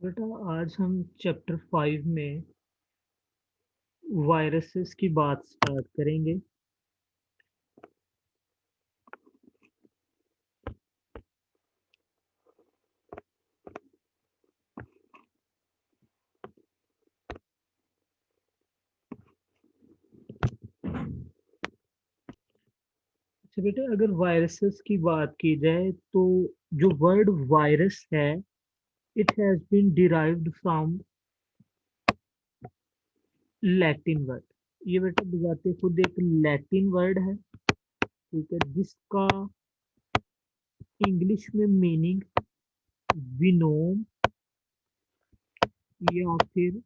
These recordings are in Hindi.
बेटा आज हम चैप्टर 5 में वायरसेस की बात स्टार्ट करेंगे। अच्छा बेटा, अगर वायरसेस की बात की जाए तो जो वर्ड वायरस है, it has been derived from Latin word. ये बेटा बजाते खुद एक लैटिन वर्ड है, ठीक है, जिसका इंग्लिश में मीनिंग विनोम या फिर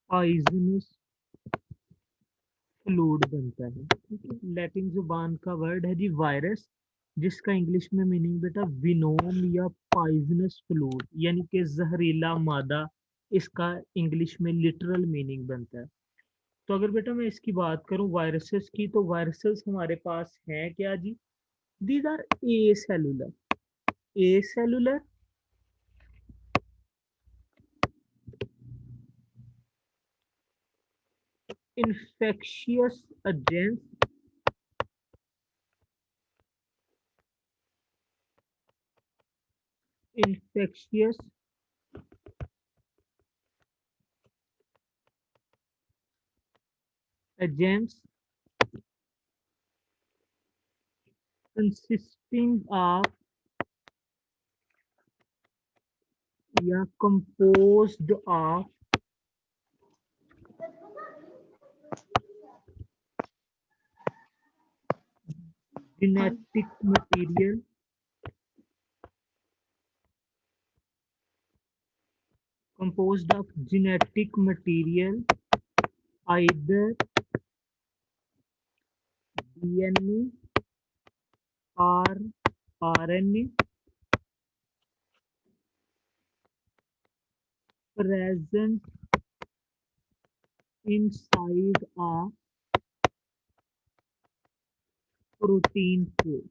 पॉइजनस फ्लूइड बनता है। ठीक है, लैटिन जुबान का वर्ड है जी वायरस, जिसका इंग्लिश में मीनिंग बेटा विनोम या पॉइजनस फ्लूइड यानी कि जहरीला मादा, इसका इंग्लिश में लिटरल मीनिंग बनता है। तो अगर बेटा मैं इसकी बात करूं वायरसेस की, तो वायरसेस हमारे पास हैं क्या जी? These are acellular. Acellular infectious agents, infectious agents consisting of या composed of genetic material, composed of genetic material, either DNA or RNA present inside a protein code।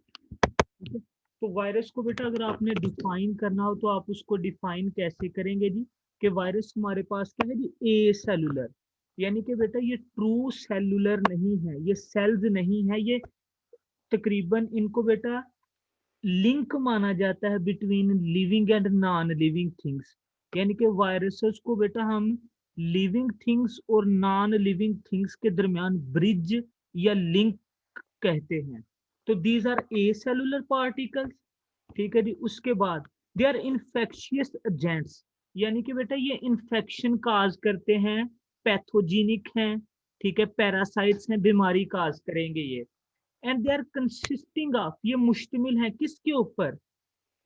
ठीक है, तो वायरस को बेटा अगर आपने डिफाइन करना हो तो आप उसको डिफाइन कैसे करेंगे जी? कि वायरस हमारे पास क्या है जी? ए सेलुलर, यानी कि बेटा ये ट्रू सेलुलर नहीं है, ये सेल्स नहीं है, ये तकरीबन इनको बेटा लिंक माना जाता है between living and non living things. यानी कि वायरसेस को बेटा हम लिविंग थिंग्स और नॉन लिविंग थिंग्स के दरमियान ब्रिज या लिंक कहते हैं। तो these are acellular particles. ठीक है जी, उसके बाद दे आर इन्फेक्शियस एजेंट्स, यानी कि बेटा ये इन्फेक्शन काज करते हैं, पैथोजेनिक हैं, ठीक है, पैरासाइट्स हैं, बीमारी काज करेंगे ये। And they are consisting of, ये मुश्तमिल है किसके ऊपर?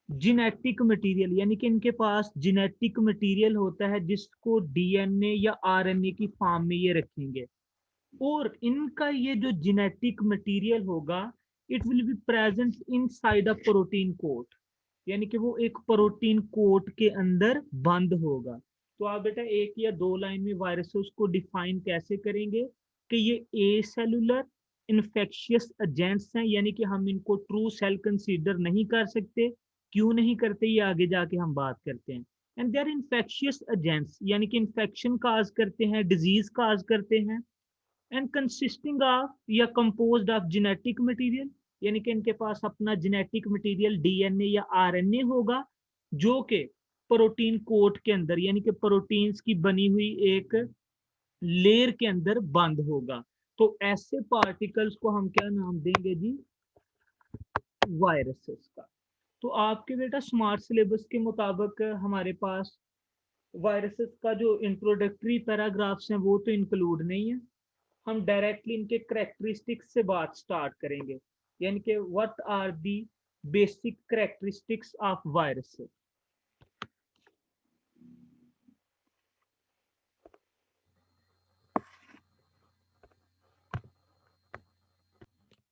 जिनेटिक मटेरियल, यानी कि इनके पास जिनेटिक मटेरियल होता है जिसको डीएनए या आरएनए की फॉर्म में ये रखेंगे। और इनका ये जो जिनेटिक मटेरियल होगा, it will be present inside a protein coat, यानी कि वो एक प्रोटीन कोट के अंदर बंद होगा। तो आप बेटा एक या दो लाइन में वायरसेस को डिफाइन कैसे करेंगे कि ये ए सेलुलर इन्फेक्शियस एजेंट्स हैं, यानी कि हम इनको ट्रू सेल कंसीडर नहीं कर सकते। क्यों नहीं करते, ये आगे जाके हम बात करते हैं। And they are infectious agents, यानी कि इन्फेक्शन काज करते हैं, डिजीज काज करते हैं। एंड कंसिस्टिंग ऑफ या कंपोज्ड ऑफ जेनेटिक मटेरियल, यानी कि इनके पास अपना जेनेटिक मटेरियल डीएनए या आरएनए होगा, जो कि प्रोटीन कोट के अंदर यानी कि प्रोटीन्स की बनी हुई एक लेयर के अंदर बंद होगा। तो ऐसे पार्टिकल्स को हम क्या नाम देंगे जी? वायरसेस का। तो आपके बेटा स्मार्ट सिलेबस के मुताबिक हमारे पास वायरसेस का जो इंट्रोडक्टरी पैराग्राफ्स हैं वो तो इंक्लूड नहीं है। हम डायरेक्टली इनके करेक्टरिस्टिक्स से बात स्टार्ट करेंगे, यानी कि what are the basic characteristics of virus.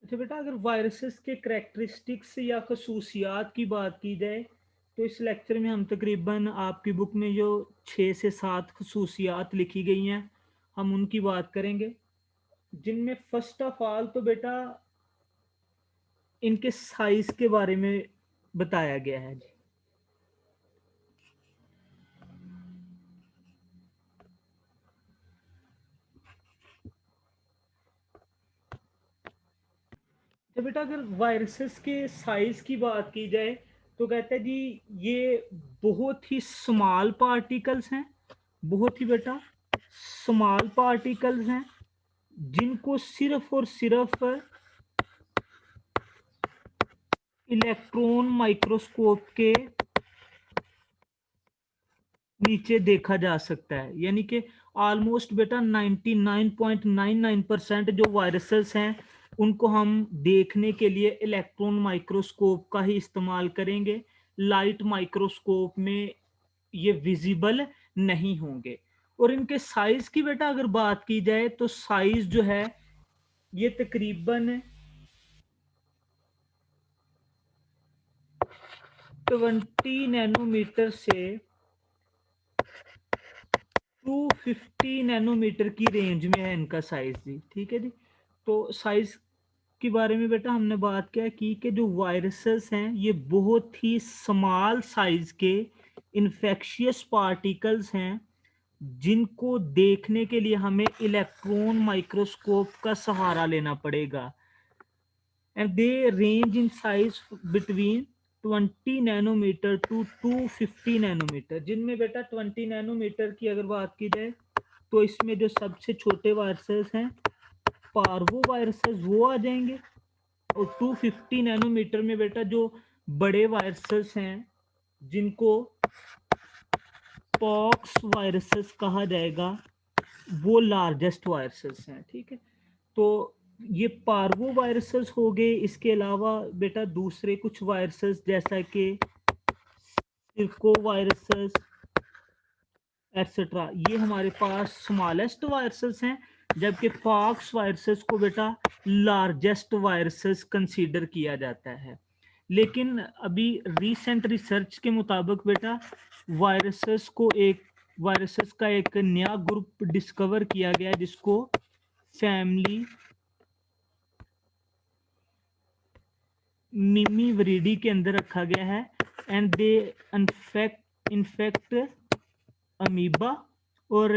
अच्छा बेटा, अगर वायरसेस के करेक्टरिस्टिक्स या खसूसियात की बात की जाए, तो इस लेक्चर में हम तकरीबन आपकी बुक में जो 6 से 7 खसूसियात लिखी गई हैं, हम उनकी बात करेंगे। जिनमें फर्स्ट ऑफ ऑल तो बेटा इनके साइज के बारे में बताया गया है जी। तो बेटा अगर वायरसेस के साइज की बात की जाए तो कहते हैं जी ये बहुत ही स्मॉल पार्टिकल्स हैं, बहुत ही बेटा स्मॉल पार्टिकल्स हैं जिनको सिर्फ और सिर्फ इलेक्ट्रॉन माइक्रोस्कोप के नीचे देखा जा सकता है। यानी कि ऑलमोस्ट बेटा 99.99% जो वायरसेस हैं उनको हम देखने के लिए इलेक्ट्रॉन माइक्रोस्कोप का ही इस्तेमाल करेंगे। लाइट माइक्रोस्कोप में ये विजिबल नहीं होंगे। और इनके साइज की बेटा अगर बात की जाए तो साइज जो है ये तकरीबन 20 नैनोमीटर से 250 नैनोमीटर की रेंज में है इनका साइज जी। ठीक है जी। तो साइज के बारे में बेटा हमने बात क्या की कि जो वायरसेस हैं ये बहुत ही स्मॉल साइज के इन्फेक्शियस पार्टिकल्स हैं जिनको देखने के लिए हमें इलेक्ट्रॉन माइक्रोस्कोप का सहारा लेना पड़ेगा। And they range in size between 20 nanometer to 250 nanometer, जिनमें बेटा 20 नैनोमीटर की अगर बात की जाए तो इसमें जो सबसे छोटे वायरसेस हैं पार्वो वायरसेस वो आ जाएंगे। और 250 नैनोमीटर में बेटा जो बड़े वायरसेस हैं जिनको पॉक्स वायरसेस कहा जाएगा वो लार्जेस्ट वायरसेस हैं। ठीक है। तो ये पार्वो वायरसेस हो गए। इसके अलावा बेटा दूसरे कुछ वायरसेस जैसा कि सिर्को वायरसेस एक्सेट्रा ये हमारे पास स्मॉलेस्ट वायरसेस हैं, जबकि पॉक्स वायरसेस को बेटा लार्जेस्ट वायरसेस कंसीडर किया जाता है। लेकिन अभी रीसेंट रिसर्च के मुताबिक बेटा वायरसेस का एक नया ग्रुप डिस्कवर किया गया जिसको फैमिली मिमीवरिडी के अंदर रखा गया है। And they in fact amoeba. और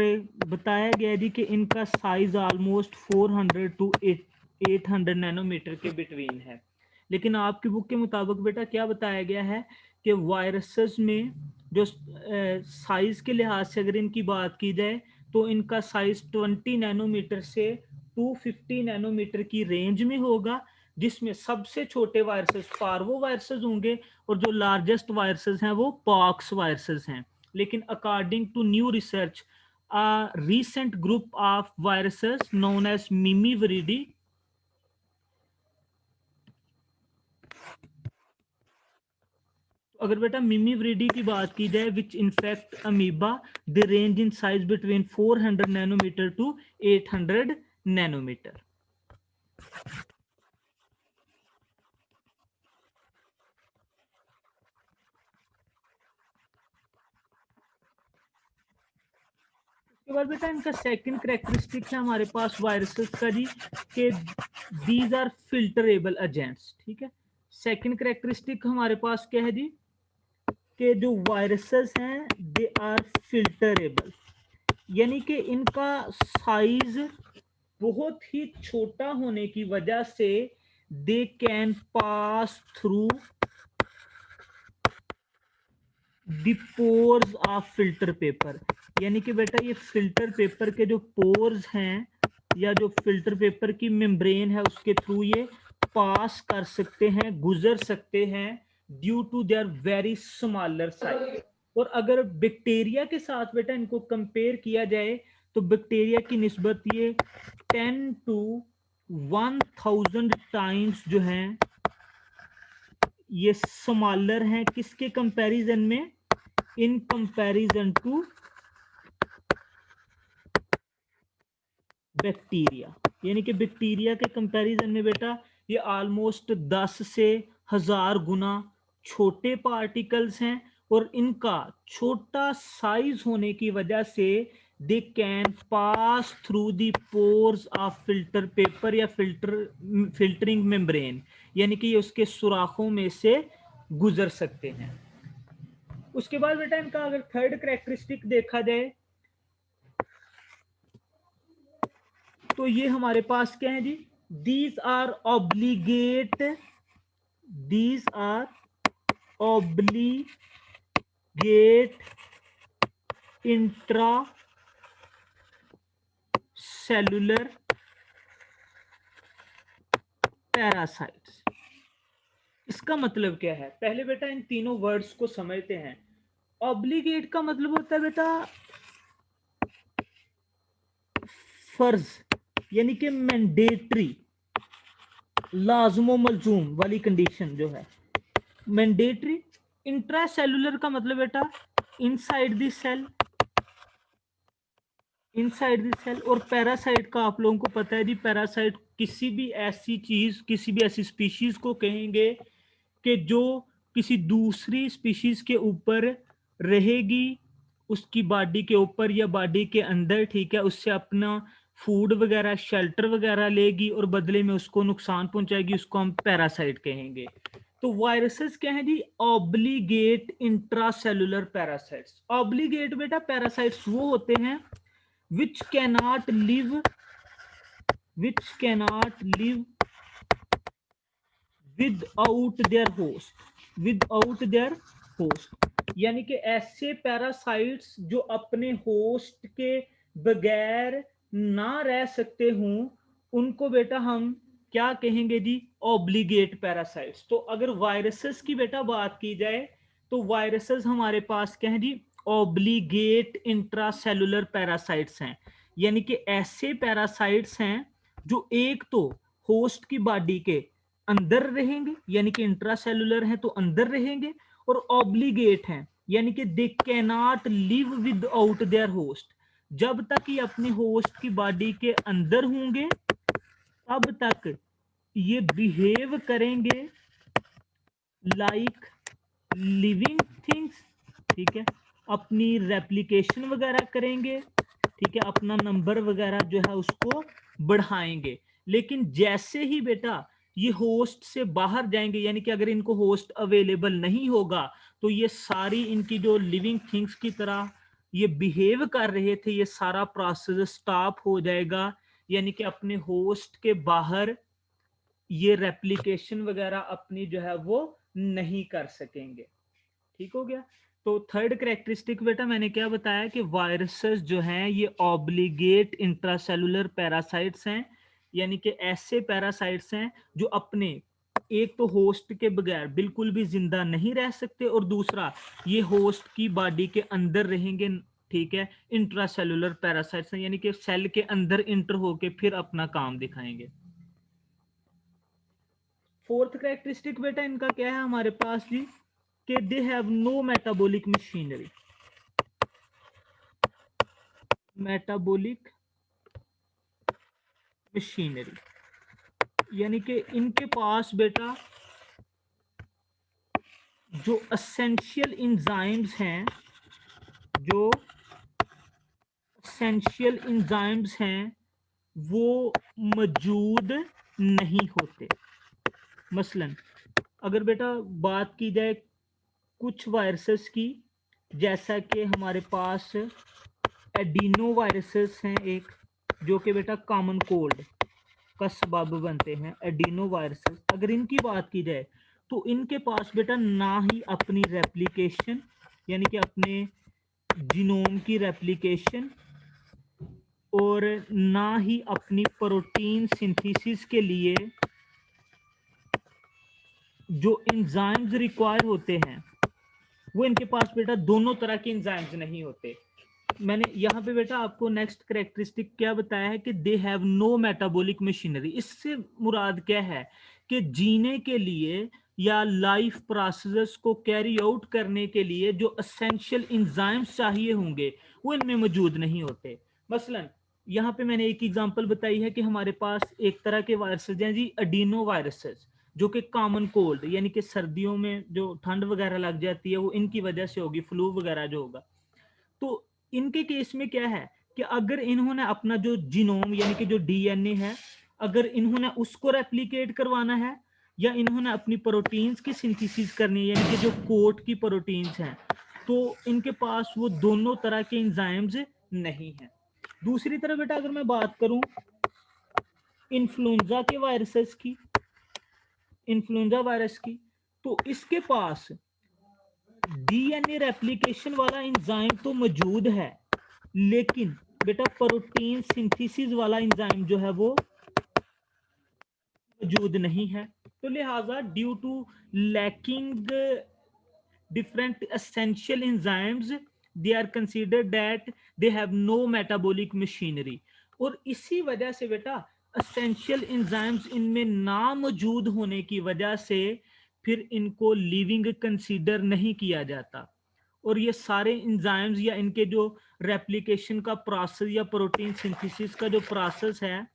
बताया गया जी कि इनका साइज ऑलमोस्ट 400 टू 800 नैनोमीटर के बिटवीन है। लेकिन आपकी बुक के मुताबिक बेटा क्या बताया गया है कि वायरसेस में जो साइज के लिहाज से अगर इनकी बात की जाए तो इनका साइज 20 नैनोमीटर से 250 नैनोमीटर की रेंज में होगा, जिसमें सबसे छोटे वायरसेस पार्वो वायरसेस होंगे और जो लार्जेस्ट वायरसेस हैं वो पॉक्स वायरसेस हैं। लेकिन according to new research a recent group of viruses known as mimiviridae अगर बेटा मिमीवरिडी की बात की जाए which infect amoeba they range in size between 400 nanometer to 800 nanometer. उसके बाद बेटा इनका सेकंड कैरेक्टरिस्टिक है हमारे पास वायरसेस का जी कि दीज आर फिल्टरेबल एजेंट्स। ठीक है। सेकंड कैरेक्टरिस्टिक हमारे पास क्या है जी कि जो वायरसेस हैं दे आर फिल्टरेबल, यानी कि इनका साइज बहुत ही छोटा होने की वजह से they can pass through the pores of filter paper. यानी कि बेटा ये फिल्टर पेपर के जो पोर्स हैं या जो फिल्टर पेपर की मेम्ब्रेन है उसके थ्रू ये पास कर सकते हैं, गुजर सकते हैं due to their very smaller size. और अगर बैक्टीरिया के साथ बेटा इनको कंपेयर किया जाए तो बैक्टीरिया की निस्बत ये 10 टू 1000 टाइम्स जो हैं ये स्मॉलर हैं किसके कंपैरिजन में, इन कंपैरिजन टू बैक्टीरिया। यानी कि बैक्टीरिया के कंपैरिजन में बेटा ये ऑलमोस्ट 10 से 1000 गुना छोटे पार्टिकल्स हैं। और इनका छोटा साइज होने की वजह से they can pass through the pores of filter paper या फिल्टरिंग मेम्ब्रेन, यानी कि ये उसके सुराखों में से गुजर सकते हैं। उसके बाद बेटा इनका अगर थर्ड कैरेक्टरिस्टिक देखा जाए तो ये हमारे पास क्या है जी these are obligate intracellular parasites। इसका मतलब क्या है, पहले बेटा इन तीनों वर्ड्स को समझते हैं। ऑब्लिगेट का मतलब होता है बेटा फर्ज, यानी कि मैंडेटरी, लाजमो मलजूम वाली कंडीशन जो है मैंडेटरी। इंट्रासेलुलर का मतलब बेटा inside the cell, inside the cell. और पैरासाइट का आप लोगों को पता है जी, पैरासाइट किसी भी ऐसी चीज, किसी भी ऐसी स्पीशीज को कहेंगे कि जो किसी दूसरी स्पीशीज के ऊपर रहेगी, उसकी बॉडी के ऊपर या बॉडी के अंदर, ठीक है, उससे अपना फूड वगैरह, शेल्टर वगैरह लेगी और बदले में उसको नुकसान पहुंचाएगी, उसको हम पैरासाइट कहेंगे। तो वायरसेस क्या है जी, ऑब्लिगेट इंट्रासेलुलर पैरासाइट्स। ऑब्लिगेट बेटा पैरासाइट्स वो होते हैं which cannot live without their host, यानी कि ऐसे पैरासाइट्स जो अपने होस्ट के बगैर ना रह सकते हों, उनको बेटा हम क्या कहेंगे जी, ऑब्लिगेट पैरासाइट्स। तो अगर वायरसेस की बेटा बात की जाए तो वायरसेस हमारे पास क्या है जी, ऑब्लिगेट इंट्रासेलुलर पैरासाइट्स हैं, यानी कि ऐसे पैरासाइट्स हैं जो एक तो होस्ट की बॉडी के अंदर रहेंगे, यानी कि इंट्रासेलुलर हैं तो अंदर रहेंगे, और ऑब्लिगेट हैं यानी कि they can not live with out there host. जब तक ये अपने होस्ट की बॉडी के अंदर होंगे तब तक ये बिहेव करेंगे लाइक लिविंग थिंग्स, ठीक है, अपनी रेप्लिकेशन वगैरह करेंगे, ठीक है, अपना नंबर वगैरह जो है उसको बढ़ाएंगे। लेकिन जैसे ही बेटा ये होस्ट से बाहर जाएंगे, यानी कि अगर इनको होस्ट अवेलेबल नहीं होगा, तो ये सारी इनकी जो लिविंग थिंग्स की तरह ये बिहेव कर रहे थे, ये सारा प्रोसेस स्टॉप हो जाएगा, यानी कि अपने होस्ट के बाहर ये रेप्लिकेशन वगैरह अपनी जो है वो नहीं कर सकेंगे। ठीक हो गया। तो थर्ड कैरेक्टरिस्टिक बेटा मैंने क्या बताया कि वायरसेस जो हैं ये ऑब्लिगेट इंट्रासेलुलर पैरासाइट्स हैं, यानी कि ऐसे पैरासाइट्स हैं जो अपने एक तो होस्ट के बगैर बिल्कुल भी जिंदा नहीं रह सकते, और दूसरा ये होस्ट की बॉडी के अंदर रहेंगे, ठीक है, इंट्रासेलुलर पैरासाइट्स हैं, यानी कि सेल के अंदर इंटर होके फिर अपना काम दिखाएंगे। फोर्थ कैरेक्टरिस्टिक बेटा इनका क्या है हमारे पास जी, कि they have no metabolic machinery. Metabolic machinery यानी कि इनके पास बेटा जो एसेंशियल एंजाइम्स हैं, जो एसेंशियल एंजाइम्स हैं वो मौजूद नहीं होते। मसलन अगर बेटा बात की जाए कुछ वायरसेस की, जैसा कि हमारे पास एडिनो वायरसेस हैं एक, जो कि बेटा कॉमन कोल्ड का सबब बनते हैं, एडिनो वायरसेस। अगर इनकी बात की जाए तो इनके पास बेटा ना ही अपनी रेप्लिकेशन, यानी कि अपने जीनोम की रेप्लिकेशन, और ना ही अपनी प्रोटीन सिंथेसिस के लिए जो एंजाइम्स रिक्वायर होते हैं, वो इनके पास बेटा दोनों तरह के एंजाइम्स नहीं होते। मैंने यहाँ पे बेटा आपको नेक्स्ट कैरेक्टरिस्टिक क्या बताया है कि they have no metabolic machinery. इससे मुराद क्या है कि जीने के लिए या लाइफ प्रोसेस को कैरी आउट करने के लिए जो एसेंशियल एंजाइम्स चाहिए होंगे वो इनमें मौजूद नहीं होते। मसलन यहाँ पे मैंने एक एग्जांपल बताई है कि हमारे पास एक तरह के वायरसेस हैं जी, एडिनो वायरसेस, जो कि कॉमन कोल्ड, यानी कि सर्दियों में जो ठंड वगैरह लग जाती है वो इनकी वजह से होगी, फ्लू वगैरह जो होगा। तो इनके केस में क्या है कि अगर इन्होंने अपना जो जीनोम यानी कि जो डीएनए है, अगर इन्होंने उसको रेप्लिकेट करवाना है, या इन्होंने अपनी प्रोटीन्स की सिंथेसिस करनी है, यानी कि जो कोट की प्रोटीन्स हैं, तो इनके पास वो दोनों तरह के एंजाइम्स नहीं हैं। दूसरी तरफ बेटा अगर मैं बात करूं इन्फ्लुएंजा के वायरसेस की, इन्फ्लुएंजा वायरस की, तो इसके पास डीएनए रेप्लिकेशन वाला एंजाइम तो मौजूद है, लेकिन बेटा प्रोटीन सिंथेसिस वाला एंजाइम जो है वो मौजूद नहीं है। तो लिहाजा due to lacking different essential enzymes, they are considered that they have no metabolic machinery। और इसी वजह से बेटा essential enzymes इनमें ना मौजूद होने की वजह से फिर इनको लिविंग कंसीडर नहीं किया जाता। और ये सारे इंजाइम्स या इनके जो रेप्लिकेशन का प्रोसेस या प्रोटीन सिंथेसिस का जो प्रोसेस है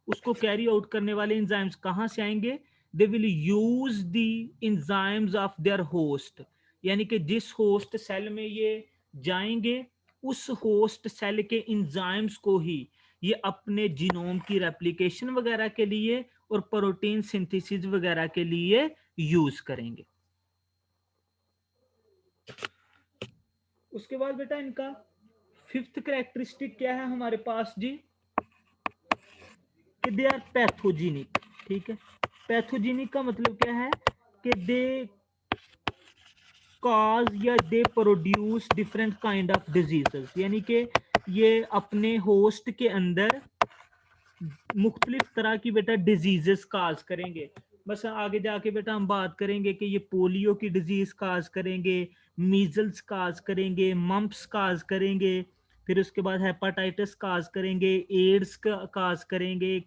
उसको कैरी आउट करने वाले इंजाइम्स कहाँ से आएंगे? They will use the enzymes of their host, यानी कि जिस होस्ट सेल में ये जाएंगे उस होस्ट सेल के इंजाइम्स को ही ये अपने जीनोम की रेप्लिकेशन वगैरह के लिए और प्रोटीन सिंथेसिस वगैरह के लिए यूज करेंगे। उसके बाद बेटा इनका फिफ्थ कैरेक्टरिस्टिक क्या है हमारे पास जी? कि दे आर पैथोजेनिक। ठीक है, पैथोजेनिक का मतलब क्या है? कि दे कॉज या दे produce different kind of diseases, यानी कि ये अपने होस्ट के अंदर मुख्तलिफ तरह की बेटा डिजीजेस काज करेंगे। बस आगे जाके बेटा हम बात करेंगे कि ये पोलियो की डिजीज काज करेंगे, मीजल्स काज करेंगे, मम्प्स काज करेंगे, फिर उसके बाद हेपाटाइटिस काज करेंगे, एड्स का काज करेंगे।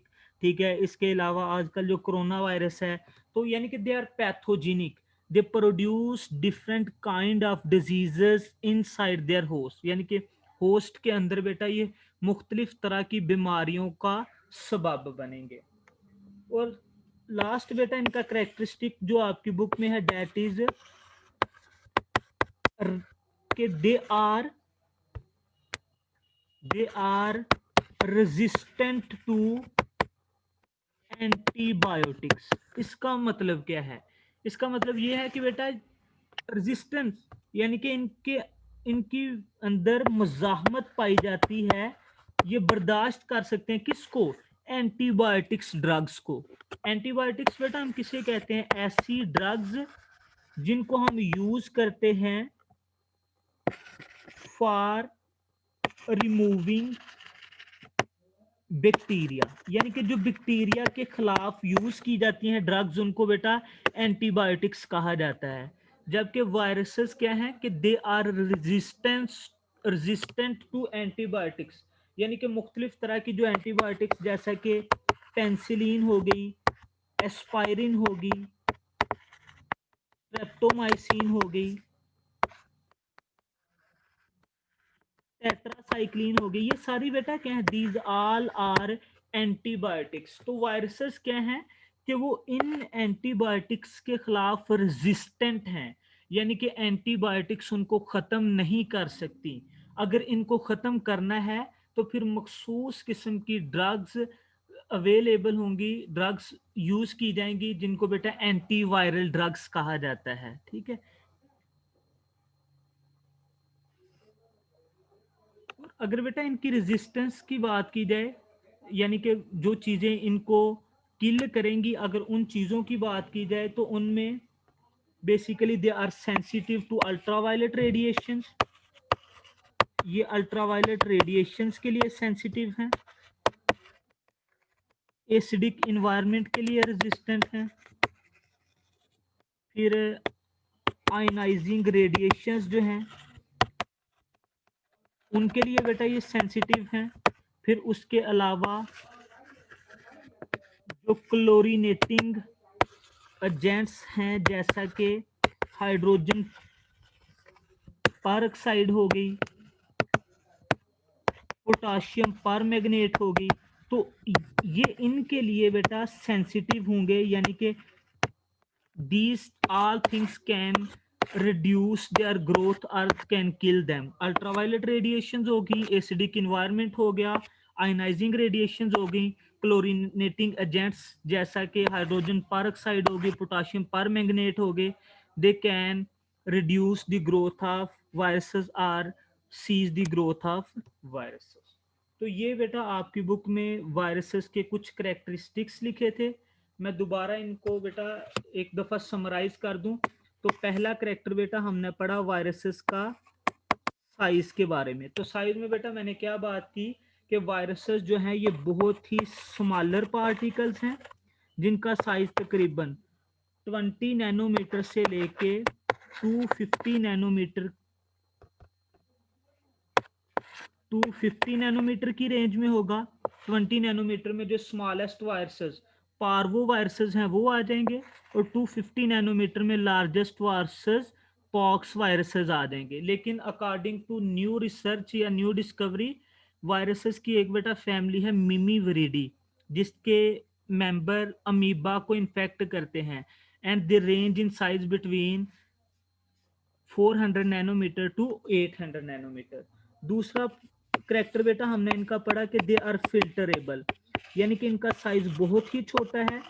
ठीक है, इसके अलावा आजकल जो कोरोना वायरस है, तो यानी कि they are pathogenic, they produce different kind of diseases inside their host, यानी कि होस्ट के अंदर बेटा ये मुख्तलिफ तरह की बीमारियों का सबब बनेंगे। और लास्ट बेटा इनका करेक्टरिस्टिक जो आपकी बुक में है दैट इज कि they are resistant to antibiotics. इसका मतलब क्या है? इसका मतलब यह है कि बेटा रेजिस्टेंस यानी कि इनके इनकी अंदर मुजाहमत पाई जाती है, ये बर्दाश्त कर सकते हैं किसको? एंटीबायोटिक्स ड्रग्स को। एंटीबायोटिक्स बेटा हम किसे कहते हैं? ऐसी ड्रग्स जिनको हम यूज करते हैं फॉर रिमूविंग बैक्टीरिया, यानी कि जो बैक्टीरिया के खिलाफ यूज की जाती हैं ड्रग्स उनको बेटा एंटीबायोटिक्स कहा जाता है। जबकि वायरसेस क्या है कि they are resistant to antibiotics, यानी कि मुख्तलिफ तरह की जो एंटीबायोटिक्स जैसा कि पेंसिलिन हो गई, एस्पायरिन होगी, स्ट्रेप्टोमाइसिन हो गई, टेट्रासाइक्लिन हो गई, ये सारी बेटा क्या है? These all are antibiotics. तो वायरसेस क्या हैं कि वो इन एंटीबायोटिक्स के खिलाफ रेजिस्टेंट हैं, यानी कि एंटीबायोटिक्स उनको ख़त्म नहीं कर सकती। अगर इनको ख़त्म करना है तो फिर मखसूस किस्म की ड्रग्स अवेलेबल होंगी, ड्रग्स यूज़ की जाएंगी जिनको बेटा एंटीवायरल ड्रग्स कहा जाता है। ठीक है, अगर बेटा इनकी रेजिस्टेंस की बात की जाए, यानी कि जो चीज़ें इनको किल करेंगी, अगर उन चीज़ों की बात की जाए तो उनमें basically they are sensitive to ultraviolet radiation, ये अल्ट्रावायलेट रेडिएशंस के लिए सेंसिटिव हैं, एसिडिक इन्वायरमेंट के लिए रेजिस्टेंट हैं, फिर आयनाइजिंग रेडिएशंस जो हैं उनके लिए बेटा ये सेंसिटिव हैं। फिर उसके अलावा जो क्लोरीनेटिंग एजेंट्स हैं जैसा कि हाइड्रोजन परऑक्साइड हो गई, पोटाशियम परमैंगनेट हो गई, तो ये इनके लिए बेटा सेंसिटिव होंगे, यानी कि these all things can reduce their growth or can kill them। Ultraviolet radiations होगी, एसिडिक इन्वायरमेंट हो गया, आयनाइजिंग रेडिएशंस हो गई, क्लोरीनेटिंग एजेंट्स जैसा कि हाइड्रोजन परऑक्साइड होगी, पोटाशियम परमैंगनेट हो गए, they can reduce the growth of viruses और cease the growth of viruses. तो ये बेटा आपकी बुक में वायरसेस के कुछ करेक्टरिस्टिक्स लिखे थे। मैं दोबारा इनको बेटा एक दफ़ा समराइज कर दूं। तो पहला करेक्टर बेटा हमने पढ़ा वायरसेस का साइज के बारे में। तो साइज में बेटा मैंने क्या बात की कि वायरसेस जो हैं ये बहुत ही स्मॉलर पार्टिकल्स हैं जिनका साइज तकरीबन 20 नैनोमीटर से लेके 250 नैनोमीटर 250 नैनोमीटर की रेंज में होगा। 20 नैनोमीटर में जो स्मॉलेस्ट वायरसेस पार्वो वायरसेस हैं वो आ जाएंगे, और 250 नैनोमीटर में लार्जेस्ट वायरसेस पॉक्स वायरसेस आ जाएंगे। लेकिन अकॉर्डिंग टू न्यू रिसर्च या न्यू डिस्कवरी, वायरसेस की एक बेटा फैमिली है मिमीविरिडी, जिसके मेंबर अमीबा को इन्फेक्ट करते हैं, and they range in size between 400 nanometer to 800 nanometer. दूसरा करेक्टर बेटा हमने इनका पढ़ा कि दे आर फिल्टरेबल, यानी कि इनका साइज बहुत ही छोटा है,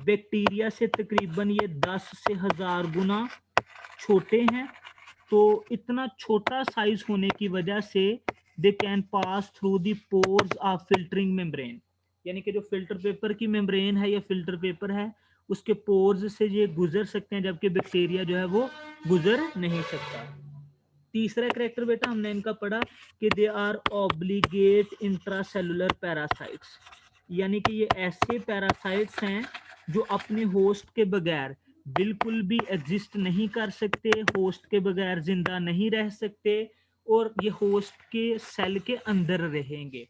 बैक्टीरिया से तकरीबन ये 10 से 1000 गुना छोटे हैं। तो इतना छोटा साइज होने की वजह से they can pass through the pores of filtering membrane, यानी कि जो फिल्टर पेपर की मेम्ब्रेन है या फिल्टर पेपर है उसके पोर्स से ये गुजर सकते हैं, जबकि बैक्टीरिया जो है वो गुजर नहीं सकता। तीसरा करेक्टर बेटा हमने इनका पढ़ा कि they are obligate intracellular parasites, यानी कि ये ऐसे पैरासाइट्स हैं जो अपने होस्ट के बगैर बिल्कुल भी एग्जिस्ट नहीं कर सकते, होस्ट के बगैर जिंदा नहीं रह सकते, और ये होस्ट के सेल के अंदर रहेंगे।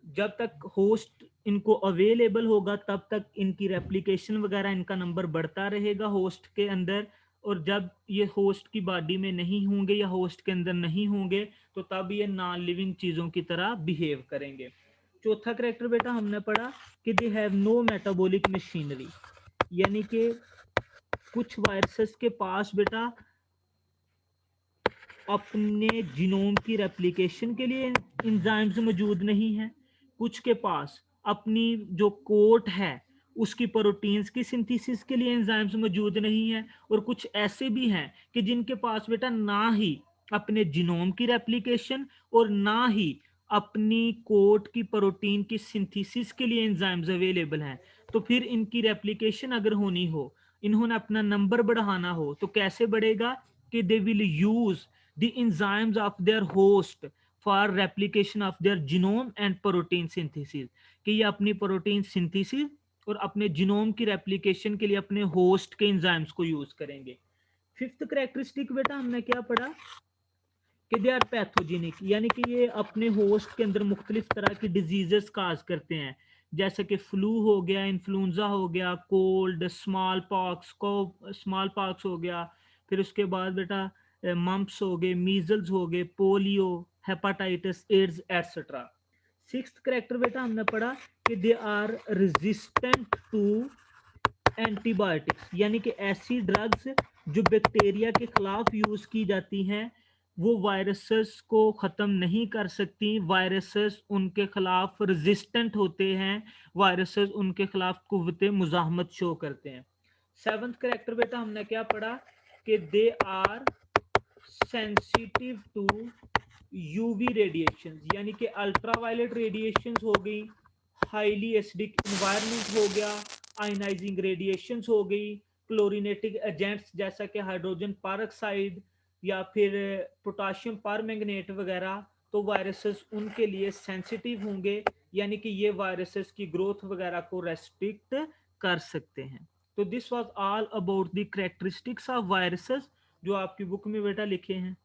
जब तक होस्ट इनको अवेलेबल होगा तब तक इनकी रेप्लिकेशन वगैरह इनका नंबर बढ़ता रहेगा होस्ट के अंदर, और जब ये होस्ट की बॉडी में नहीं होंगे या होस्ट के अंदर नहीं होंगे तो तब ये नॉन लिविंग चीज़ों की तरह बिहेव करेंगे। चौथा करेक्टर बेटा हमने पढ़ा कि they have no metabolic machinery, यानी कि कुछ वायरसेस के पास बेटा अपने जीनोम की रेप्लिकेशन के लिए एंजाइम्स मौजूद नहीं है, कुछ के पास अपनी जो कोट है उसकी प्रोटीन्स की सिंथेसिस के लिए एंजाइम्स मौजूद नहीं है, और कुछ ऐसे भी हैं कि जिनके पास बेटा ना ही अपने जीनोम की रेप्लिकेशन और ना ही अपनी कोट की प्रोटीन की सिंथेसिस के लिए एंजाइम्स अवेलेबल हैं। तो फिर इनकी रेप्लिकेशन अगर होनी हो, इन्होंने अपना नंबर बढ़ाना हो, तो कैसे बढ़ेगा कि they will use the enzymes of their host for replication of their genome and protein synthesis, कि ये अपनी प्रोटीन सिंथेसिस और अपने जीनोम की रेप्लिकेशन के लिए अपने होस्ट के एंजाइम्स को यूज करेंगे। फिफ्थ करेक्टरिस्टिक बेटा हमने क्या पढ़ा कि दे आर पैथोजेनिक, यानी कि ये अपने होस्ट के अंदर मुख्तलिफ तरह की डिजीजेस काज करते हैं, जैसे कि फ्लू हो गया, इन्फ्लुएंजा हो गया, कोल्ड, स्मॉल पॉक्स हो गया, फिर उसके बाद बेटा मम्प्स हो गए, मीजल्स हो गए, polio, hepatitis, AIDS etcetera. Sixth character बेटा हमने पढ़ा कि they are resistant to antibiotics, यानी कि ऐसी ड्रग्स जो बैक्टीरिया के खिलाफ यूज की जाती हैं वो वायरसेस को ख़त्म नहीं कर सकती, वायरसेस उनके खिलाफ रेजिस्टेंट होते हैं, वायरसेस उनके खिलाफ कुव्वत मुजाहमत शो करते हैं। सेवंथ करेक्टर बेटा हमने क्या पढ़ा कि they are sensitive to UV radiation, यानी कि अल्ट्रावायलेट रेडिएशन हो गई, हाईली एसिडिक इन्वायरमेंट हो गया, आयनाइजिंग रेडिएशन हो गई, क्लोरिनेटिक एजेंट्स जैसा कि हाइड्रोजन परऑक्साइड या फिर पोटाशियम परमैंगनेट वगैरह, तो वायरसेस उनके लिए सेंसिटिव होंगे, यानी कि ये वायरसेस की ग्रोथ वगैरह को रेस्ट्रिक्ट कर सकते हैं। तो this was all about the characteristics of viruses जो आपकी बुक में बेटा लिखे हैं।